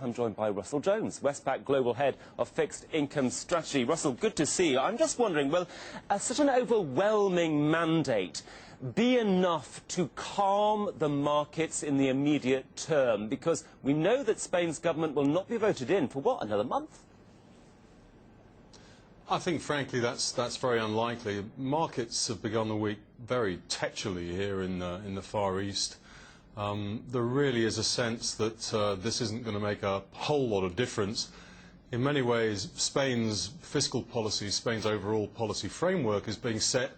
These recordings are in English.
I'm joined by Russell Jones, Westpac Global Head of Fixed Income Strategy. Russell, good to see you. I'm just wondering, will such an overwhelming mandate be enough to calm the markets in the immediate term? Because we know that Spain's government will not be voted in for, what, another month? I think, frankly, that's very unlikely. Markets have begun the week very tetchily here in the Far East. There really is a sense that this isn't going to make a whole lot of difference. In many ways, Spain's fiscal policy, Spain's overall policy framework is being set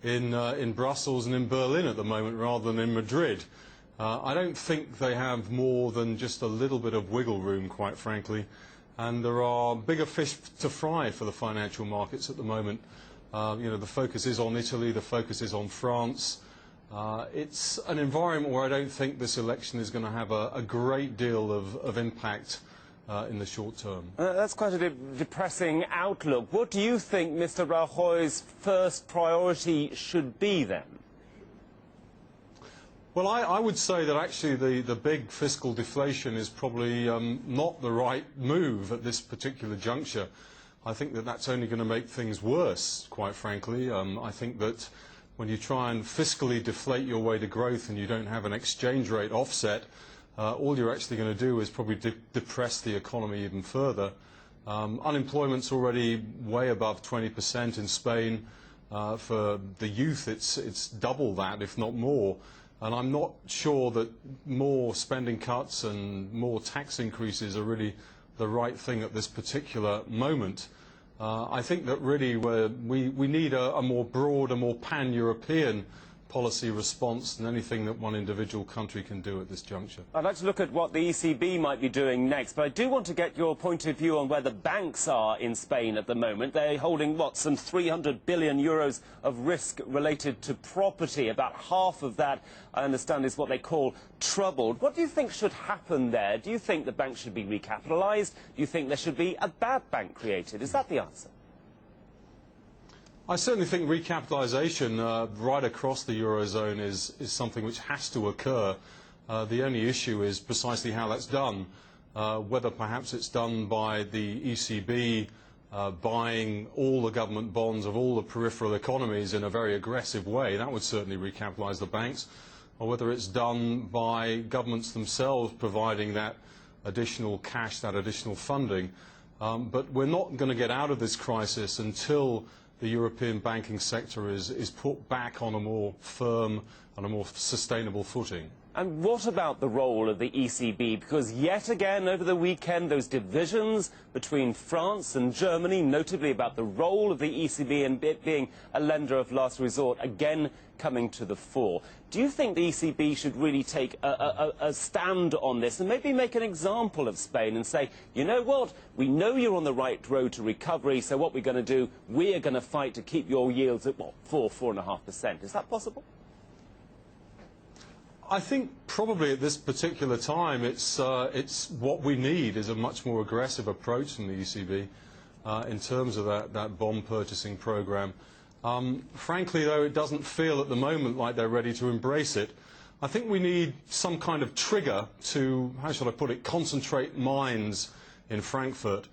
in Brussels and in Berlin at the moment rather than in Madrid. I don't think they have more than just a little bit of wiggle room, quite frankly. And there are bigger fish to fry for the financial markets at the moment. The focus is on Italy, the focus is on France. It's an environment where I don't think this election is going to have a great deal of impact in the short term. That's quite a depressing outlook. What do you think Mr. Rajoy's first priority should be then? Well, I would say that actually the big fiscal deflation is probably not the right move at this particular juncture. I think that that's only going to make things worse, quite frankly. I think that when you try and fiscally deflate your way to growth and you don't have an exchange rate offset, all you're actually going to do is probably depress the economy even further. Unemployment's already way above 20% in Spain. For the youth, it's double that, if not more. And I'm not sure that more spending cuts and more tax increases are really the right thing at this particular moment. I think that really we need a more broad, a more pan-European policy response than anything that one individual country can do at this juncture. I'd like to look at what the ECB might be doing next, but I do want to get your point of view on where the banks are in Spain at the moment. They're holding, what, some 300 billion euros of risk related to property. About half of that, I understand, is what they call troubled. What do you think should happen there? Do you think the banks should be recapitalised? Do you think there should be a bad bank created? Is that the answer? I certainly think recapitalisation right across the Eurozone is something which has to occur. The only issue is precisely how that's done. Whether perhaps it's done by the ECB buying all the government bonds of all the peripheral economies in a very aggressive way, that would certainly recapitalise the banks, or whether it's done by governments themselves providing that additional cash, that additional funding. But we're not going to get out of this crisis until the European banking sector is put back on a more firm and a more sustainable footing. And what about the role of the ECB? Because yet again over the weekend those divisions between France and Germany, notably about the role of the ECB and it being a lender of last resort, again coming to the fore. Do you think the ECB should really take a stand on this and maybe make an example of Spain and say, you know what, we know you're on the right road to recovery, so what we're going to do, we're going to fight to keep your yields at, what, 4–4.5%? Is that possible? I think probably at this particular time it's what we need is a much more aggressive approach from the ECB in terms of that bond purchasing programme. Frankly, though, it doesn't feel at the moment like they're ready to embrace it. I think we need some kind of trigger to, how shall I put it, concentrate minds in Frankfurt.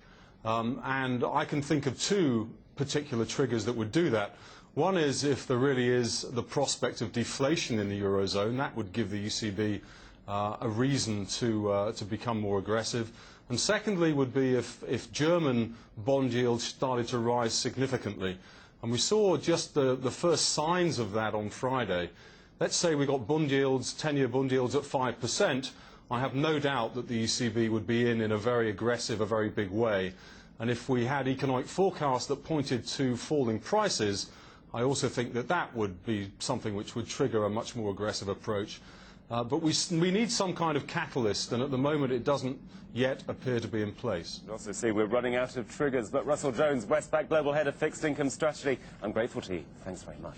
And I can think of two particular triggers that would do that. One is if there really is the prospect of deflation in the Eurozone, that would give the ECB a reason to become more aggressive. And secondly would be if German bond yields started to rise significantly. And we saw just the first signs of that on Friday. Let's say we got bond yields, 10-year bond yields at 5%. I have no doubt that the ECB would be in a very aggressive, a very big way. And if we had economic forecasts that pointed to falling prices, I also think that that would be something which would trigger a much more aggressive approach. But we need some kind of catalyst, and at the moment it doesn't yet appear to be in place. You also see we're running out of triggers, but Russell Jones, Westpac Global Head of Fixed Income Strategy, I'm grateful to you. Thanks very much.